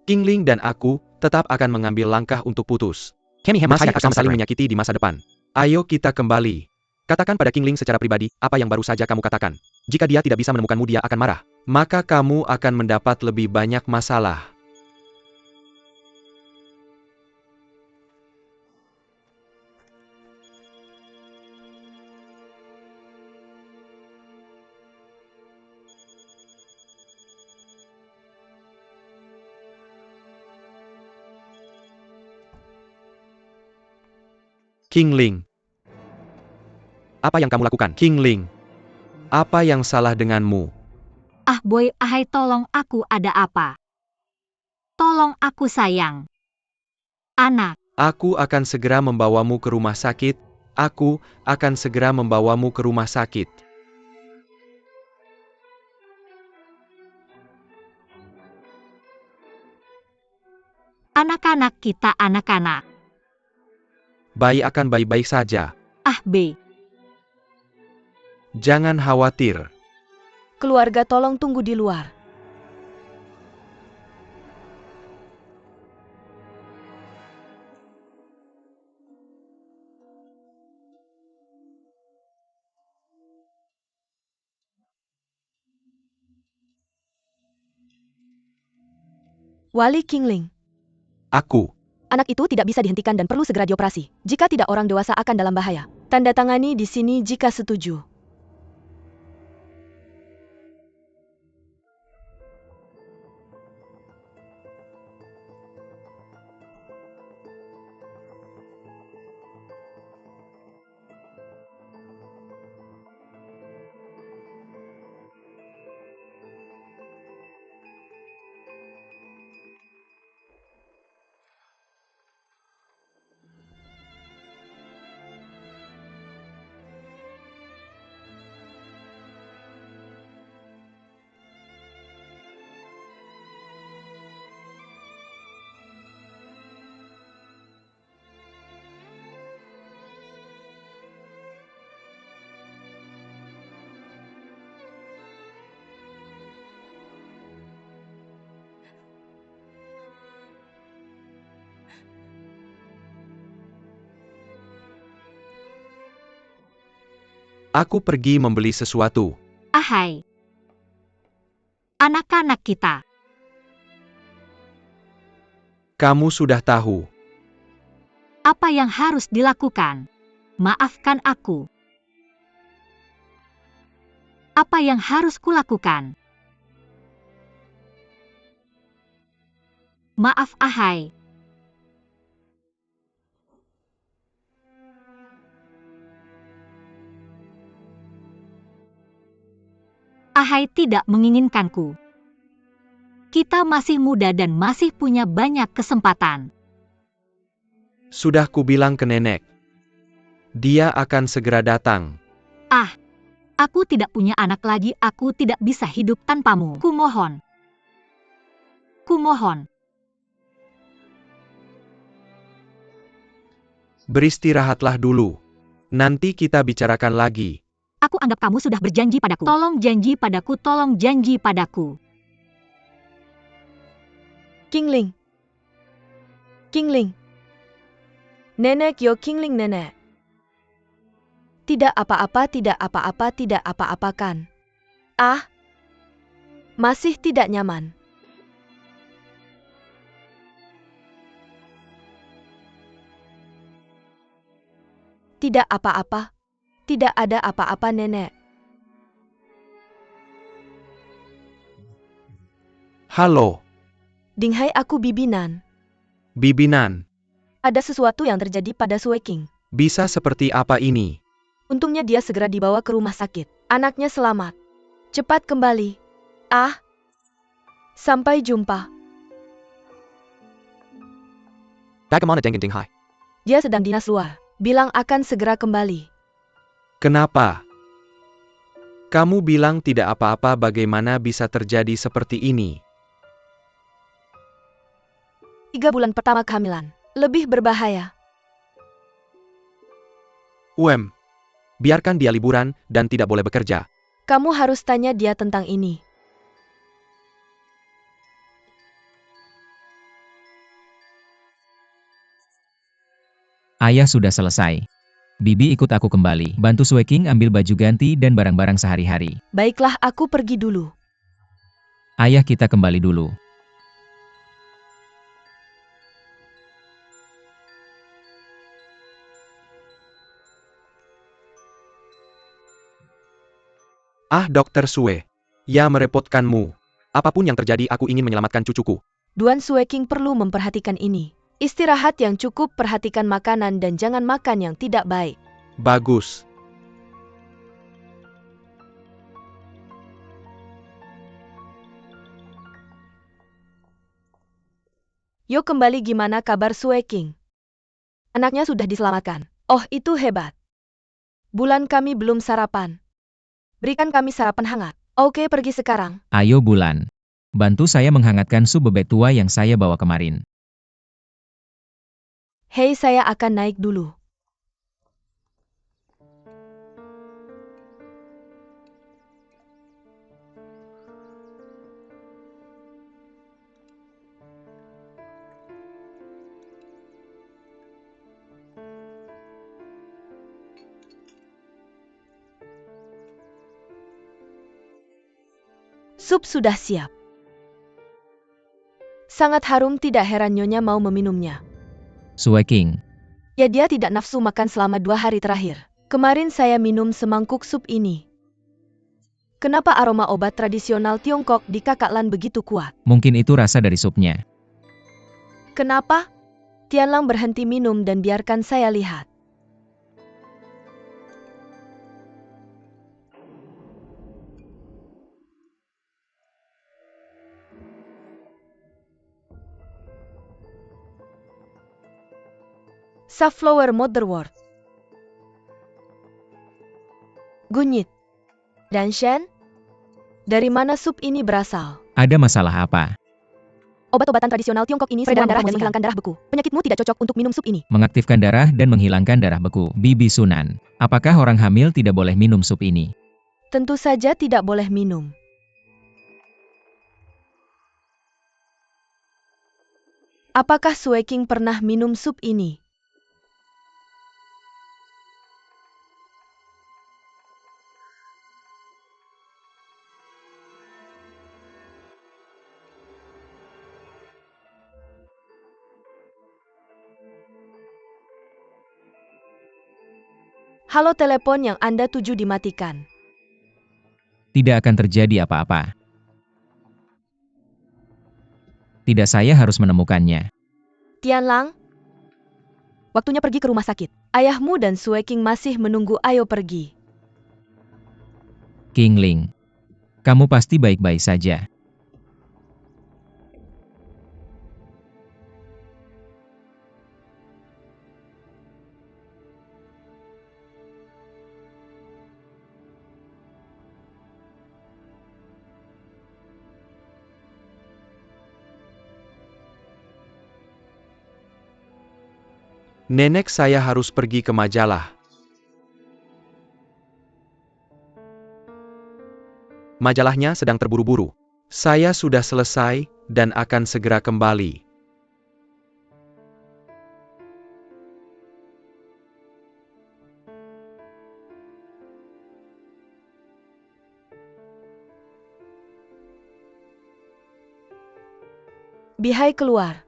Qingling dan aku tetap akan mengambil langkah untuk putus. Masih akan saling menyakiti di masa depan. Ayo kita kembali. Katakan pada Qingling secara pribadi, apa yang baru saja kamu katakan. Jika dia tidak bisa menemukanmu, dia akan marah. Maka kamu akan mendapat lebih banyak masalah. Qingling. Apa yang kamu lakukan? Qingling. Apa yang salah denganmu? Ah boy, ahai, tolong aku, ada apa? Tolong aku sayang. Anak. Aku akan segera membawamu ke rumah sakit. Aku akan segera membawamu ke rumah sakit. Anak-anak kita, anak-anak. Bayi akan baik-baik saja. Ah B. Jangan khawatir. Keluarga, tolong tunggu di luar. Wali Qingling. Aku. Anak itu tidak bisa dihentikan dan perlu segera dioperasi. Jika tidak, orang dewasa akan dalam bahaya. Tanda tangani di sini jika setuju. Aku pergi membeli sesuatu. Ahai, anak-anak kita. Kamu sudah tahu. Apa yang harus dilakukan? Maafkan aku. Apa yang harus kulakukan? Maaf, Ahai. Ahai tidak menginginkanku. Kita masih muda dan masih punya banyak kesempatan. Sudah kubilang ke nenek. Dia akan segera datang. Aku tidak punya anak lagi, aku tidak bisa hidup tanpamu. Kumohon. Kumohon. Beristirahatlah dulu. Nanti kita bicarakan lagi. Aku anggap kamu sudah berjanji padaku. Tolong janji padaku, tolong janji padaku. Qingling. Qingling. Nenek yo Qingling nenek. Tidak apa-apa, tidak apa-apa, tidak apa-apa kan? Masih tidak nyaman. Tidak apa-apa. Tidak ada apa-apa nenek. Halo, Dinghai, aku Bibinan. Bibinan. Ada sesuatu yang terjadi pada Sueking. Bisa seperti apa ini? Untungnya dia segera dibawa ke rumah sakit. Anaknya selamat. Cepat kembali. Sampai jumpa. Bagaimana dengan Dinghai? Dia sedang dinas luar. Bilang akan segera kembali. Kenapa? Kamu bilang tidak apa-apa, bagaimana bisa terjadi seperti ini? 3 bulan pertama kehamilan. Lebih berbahaya. Biarkan dia liburan dan tidak boleh bekerja. Kamu harus tanya dia tentang ini. Ayah sudah selesai. Bibi ikut aku kembali. Bantu Sueking ambil baju ganti dan barang-barang sehari-hari. Baiklah, aku pergi dulu. Ayah, kita kembali dulu. Dokter Sue. Ya, merepotkanmu. Apapun yang terjadi, aku ingin menyelamatkan cucuku. Duan Sueking perlu memperhatikan ini. Istirahat yang cukup, perhatikan makanan dan jangan makan yang tidak baik. Bagus. Yo, kembali, gimana kabar Sueking? Anaknya sudah diselamatkan. Oh, itu hebat. Bulan, kami belum sarapan. Berikan kami sarapan hangat. Oke, pergi sekarang. Ayo Bulan. Bantu saya menghangatkan sup bebek tua yang saya bawa kemarin. Hei, saya akan naik dulu. Sup sudah siap. Sangat harum, tidak heran Nyonya mau meminumnya. Sueking. Ya, dia tidak nafsu makan selama 2 hari terakhir. Kemarin saya minum semangkuk sup ini. Kenapa aroma obat tradisional Tiongkok di Kakak Lan begitu kuat? Mungkin itu rasa dari supnya. Kenapa? Tianlang berhenti minum dan biarkan saya lihat. Safflower Motherwort. Gunyit. Dan Shen? Dari mana sup ini berasal? Ada masalah apa? Obat-obatan tradisional Tiongkok ini semua darah dan menghilangkan darah beku. Penyakitmu tidak cocok untuk minum sup ini. Mengaktifkan darah dan menghilangkan darah beku. Bibi Sunan. Apakah orang hamil tidak boleh minum sup ini? Tentu saja tidak boleh minum. Apakah Sueking pernah minum sup ini? Halo, telepon yang Anda tuju dimatikan. Tidak akan terjadi apa-apa. Tidak, saya harus menemukannya. Tianlang, waktunya pergi ke rumah sakit. Ayahmu dan Sue King masih menunggu, ayo pergi. Qingling, kamu pasti baik-baik saja. Nenek, saya harus pergi ke majalah. Majalahnya sedang terburu-buru. Saya sudah selesai dan akan segera kembali. Bihai keluar.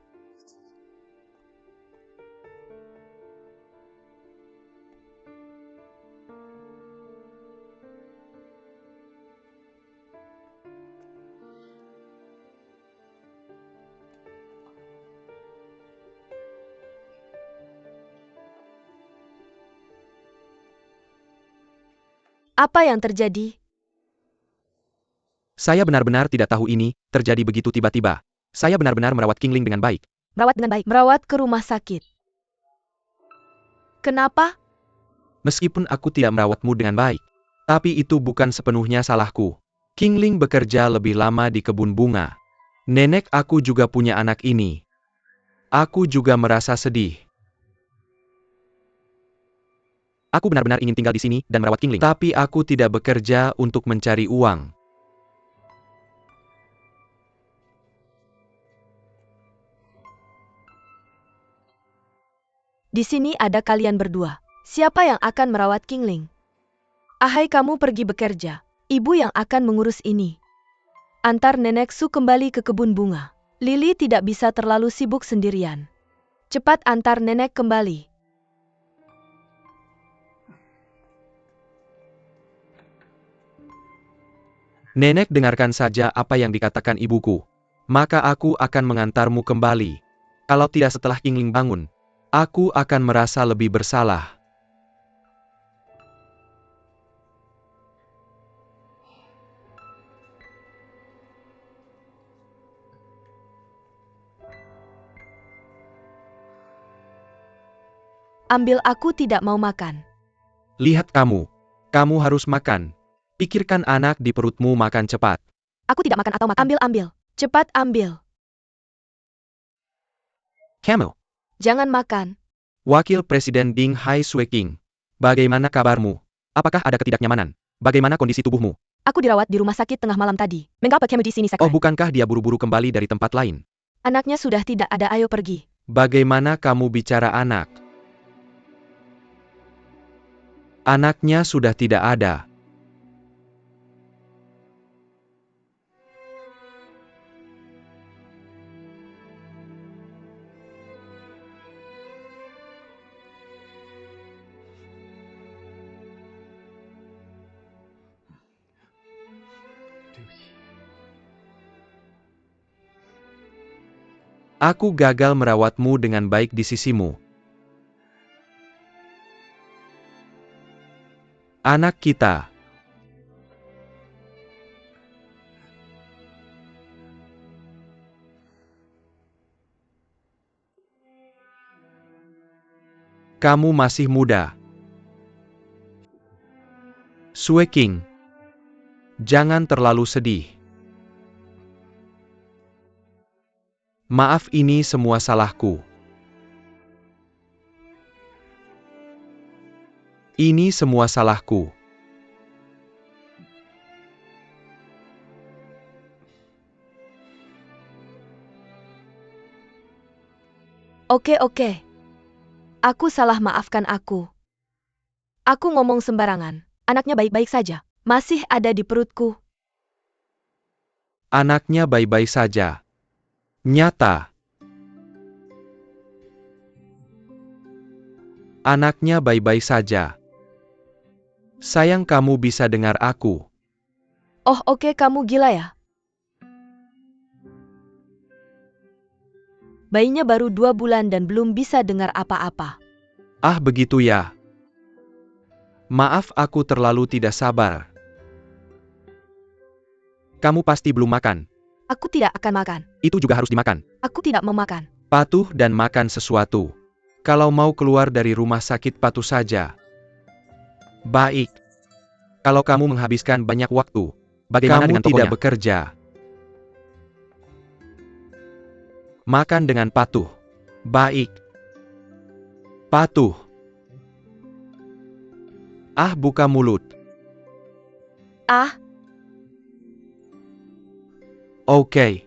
Apa yang terjadi? Saya benar-benar tidak tahu ini terjadi begitu tiba-tiba. Saya benar-benar merawat Qingling dengan baik. Merawat dengan baik. Merawat ke rumah sakit. Kenapa? Meskipun aku tidak merawatmu dengan baik, tapi itu bukan sepenuhnya salahku. Qingling bekerja lebih lama di kebun bunga. Nenek, aku juga punya anak ini. Aku juga merasa sedih. Aku benar-benar ingin tinggal di sini dan merawat Qingling. Tapi aku tidak bekerja untuk mencari uang. Di sini ada kalian berdua. Siapa yang akan merawat Qingling? Ahai, kamu pergi bekerja. Ibu yang akan mengurus ini. Antar Nenek Su kembali ke kebun bunga. Lily tidak bisa terlalu sibuk sendirian. Cepat antar nenek kembali. Nenek, dengarkan saja apa yang dikatakan ibuku. Maka aku akan mengantarmu kembali. Kalau tidak setelah Qingling bangun, aku akan merasa lebih bersalah. Ambil, aku tidak mau makan. Lihat kamu. Kamu harus makan. Pikirkan anak di perutmu, makan cepat. Aku tidak makan atau makan. Ambil. Cepat ambil. Camel. Jangan makan. Wakil Presiden Ding Hai Sue King. Bagaimana kabarmu? Apakah ada ketidaknyamanan? Bagaimana kondisi tubuhmu? Aku dirawat di rumah sakit tengah malam tadi. Mengapa kamu di sini, Oh, Sakai? bukankah dia buru-buru kembali dari tempat lain? Anaknya sudah tidak ada, ayo pergi. Bagaimana kamu bicara anak? Anaknya sudah tidak ada. Aku gagal merawatmu dengan baik di sisimu. Anak kita. Kamu masih muda. Sue King. Jangan terlalu sedih. Maaf, ini semua salahku. Ini semua salahku. Oke. Aku salah, maafkan aku. Aku ngomong sembarangan. Anaknya baik-baik saja. Masih ada di perutku. Anaknya baik-baik saja. Nyata. Anaknya baik-baik saja. Sayang kamu bisa dengar aku. Oh oke, kamu gila ya? Bayinya baru 2 bulan dan belum bisa dengar apa-apa. Ah begitu ya. Maaf aku terlalu tidak sabar. Kamu pasti belum makan. Aku tidak akan makan. Itu juga harus dimakan. Aku tidak memakan. Patuh dan makan sesuatu. Kalau mau keluar dari rumah sakit patuh saja. Baik. Kalau kamu menghabiskan banyak waktu, bagaimana dengan tokonya? Kamu tidak bekerja. Makan dengan patuh. Baik. Patuh. Ah, buka mulut. Ah, Oke.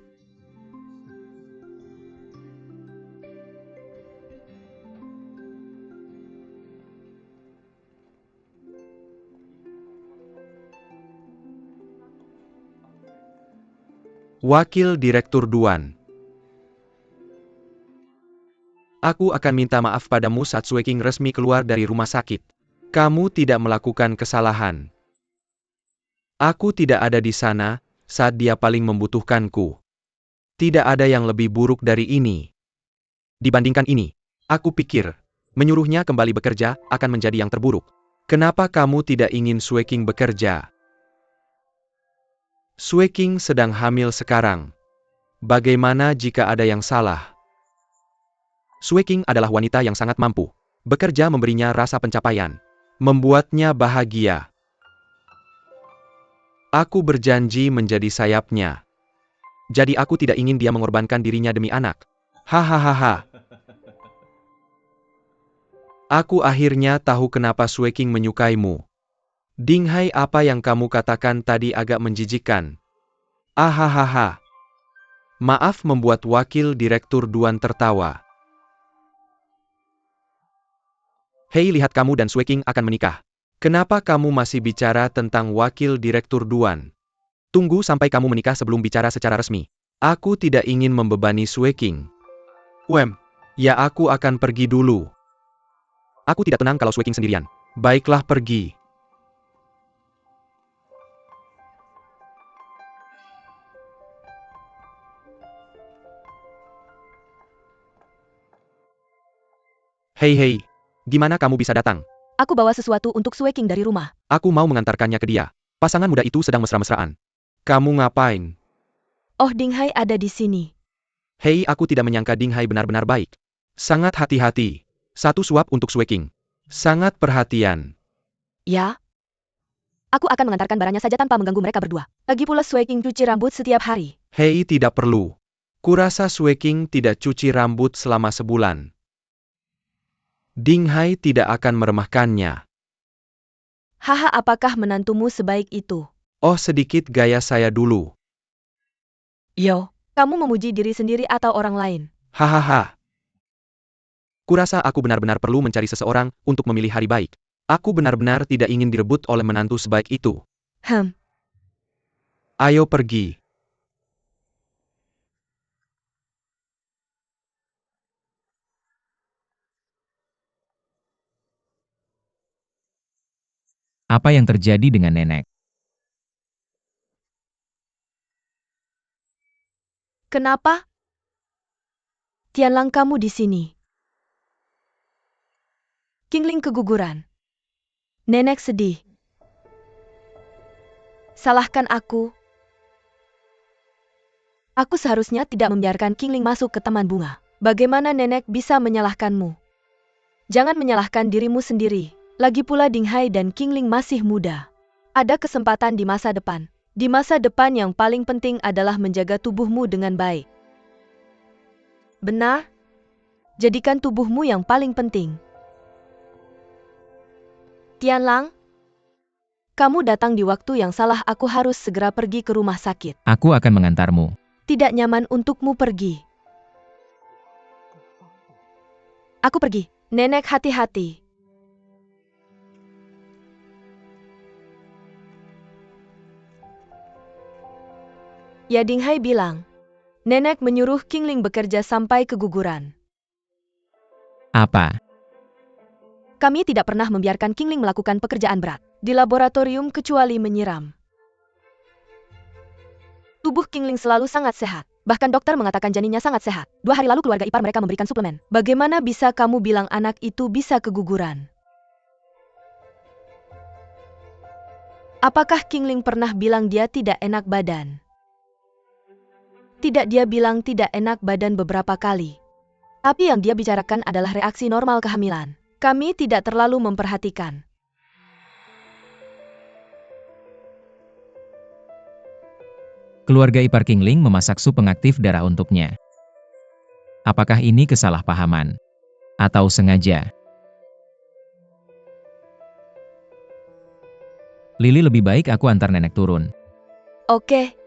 Wakil Direktur Duan. Aku akan minta maaf padamu saat Sueking resmi keluar dari rumah sakit. Kamu tidak melakukan kesalahan. Aku tidak ada di sana saat dia paling membutuhkanku. Tidak ada yang lebih buruk dari ini. Dibandingkan ini, aku pikir, menyuruhnya kembali bekerja akan menjadi yang terburuk. Kenapa kamu tidak ingin Sueking bekerja? Sueking sedang hamil sekarang. Bagaimana jika ada yang salah? Sueking adalah wanita yang sangat mampu. Bekerja memberinya rasa pencapaian. Membuatnya bahagia. Aku berjanji menjadi sayapnya. Jadi aku tidak ingin dia mengorbankan dirinya demi anak. Hahaha. Aku akhirnya tahu kenapa Sueking menyukaimu. Dinghai, apa yang kamu katakan tadi agak menjijikkan. Ahahaha. Maaf membuat Wakil Direktur Duan tertawa. Hei, lihat, kamu dan Sueking akan menikah. Kenapa kamu masih bicara tentang Wakil Direktur Duan? Tunggu sampai kamu menikah sebelum bicara secara resmi. Aku tidak ingin membebani Sueking. Ya aku akan pergi dulu. Aku tidak tenang kalau Sueking sendirian. Baiklah, pergi. Hei, gimana kamu bisa datang? aku bawa sesuatu untuk Sueking dari rumah. Aku mau mengantarkannya ke dia. Pasangan muda itu sedang mesra-mesraan. Kamu ngapain? Oh, Dinghai ada di sini. Hei, aku tidak menyangka Dinghai benar-benar baik. Sangat hati-hati. Satu suap untuk Sueking. Sangat perhatian. Ya? Aku akan mengantarkan barangnya saja tanpa mengganggu mereka berdua. Lagi pula Sueking cuci rambut setiap hari. Hei, tidak perlu. Kurasa Sueking tidak cuci rambut selama sebulan. Dinghai tidak akan meremehkannya. Haha, apakah menantumu sebaik itu? Oh, sedikit gaya saya dulu. Yo, kamu memuji diri sendiri atau orang lain? Hahaha. Kurasa aku benar-benar perlu mencari seseorang untuk memilih hari baik. Aku benar-benar tidak ingin direbut oleh menantu sebaik itu. Ayo pergi. Apa yang terjadi dengan nenek? Kenapa? Tianlang, kamu di sini. Qingling keguguran. Nenek sedih. Salahkan aku. Aku seharusnya tidak membiarkan Qingling masuk ke taman bunga. Bagaimana nenek bisa menyalahkanmu? Jangan menyalahkan dirimu sendiri. Lagi pula Dinghai dan Qingling masih muda. Ada kesempatan di masa depan. Di masa depan yang paling penting adalah menjaga tubuhmu dengan baik. Benar? Jadikan tubuhmu yang paling penting. Tianlang, kamu datang di waktu yang salah. Aku harus segera pergi ke rumah sakit. Aku akan mengantarmu. Tidak nyaman untukmu pergi. Aku pergi. Nenek, hati-hati. Ya, Dinghai bilang. Nenek menyuruh Qingling bekerja sampai keguguran. Apa? Kami tidak pernah membiarkan Qingling melakukan pekerjaan berat. di laboratorium kecuali menyiram. Tubuh Qingling selalu sangat sehat. Bahkan dokter mengatakan janinnya sangat sehat. 2 hari lalu keluarga ipar mereka memberikan suplemen. Bagaimana bisa kamu bilang anak itu bisa keguguran? Apakah Qingling pernah bilang dia tidak enak badan? Tidak, dia bilang tidak enak badan beberapa kali. Tapi yang dia bicarakan adalah reaksi normal kehamilan. Kami tidak terlalu memperhatikan. Keluarga ipar Qingling memasak sup pengaktif darah untuknya. Apakah ini kesalahpahaman? Atau sengaja? Lily, lebih baik aku antar nenek turun. Oke,